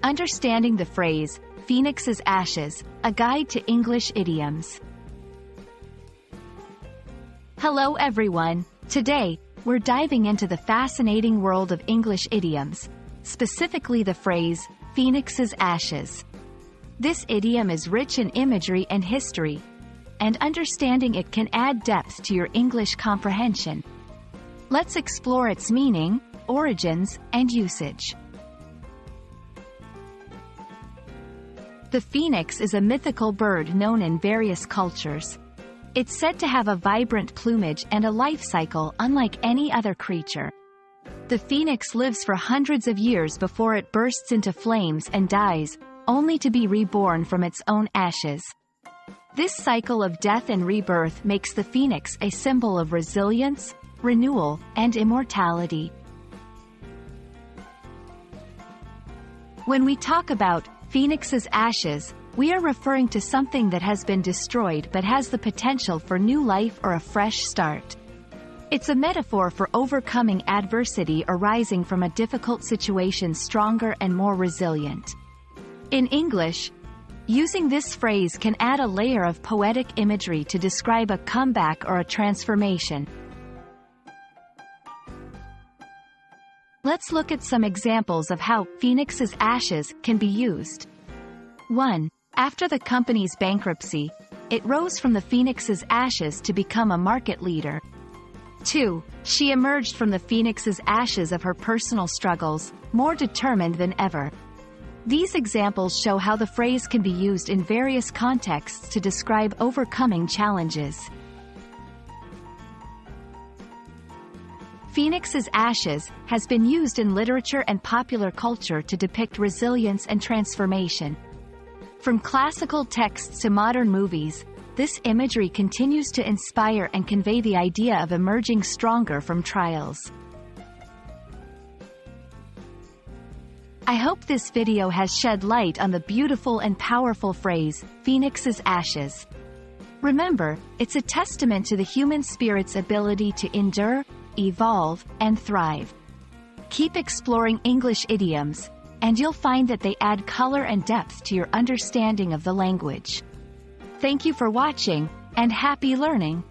Understanding the phrase, Phoenix's ashes, a guide to English idioms. Hello everyone. Today, we're diving into the fascinating world of English idioms, specifically the phrase, Phoenix's ashes. This idiom is rich in imagery and history, and understanding it can add depth to your English comprehension. Let's explore its meaning, origins, and usage. The phoenix is a mythical bird known in various cultures. It's said to have a vibrant plumage and a life cycle unlike any other creature. The phoenix lives for hundreds of years before it bursts into flames and dies, only to be reborn from its own ashes. This cycle of death and rebirth makes the phoenix a symbol of resilience, renewal, and immortality. When we talk about Phoenix's ashes, we are referring to something that has been destroyed but has the potential for new life or a fresh start. It's a metaphor for overcoming adversity or rising from a difficult situation stronger and more resilient. In English, using this phrase can add a layer of poetic imagery to describe a comeback or a transformation. Let's look at some examples of how Phoenix's ashes can be used. 1. After the company's bankruptcy, it rose from the phoenix's ashes to become a market leader. 2. She emerged from the phoenix's ashes of her personal struggles, more determined than ever. These examples show how the phrase can be used in various contexts to describe overcoming challenges. Phoenix's ashes has been used in literature and popular culture to depict resilience and transformation. From classical texts to modern movies, this imagery continues to inspire and convey the idea of emerging stronger from trials. I hope this video has shed light on the beautiful and powerful phrase, Phoenix's ashes. Remember, it's a testament to the human spirit's ability to endure, evolve, and thrive. Keep exploring English idioms, and you'll find that they add color and depth to your understanding of the language. Thank you for watching, and happy learning!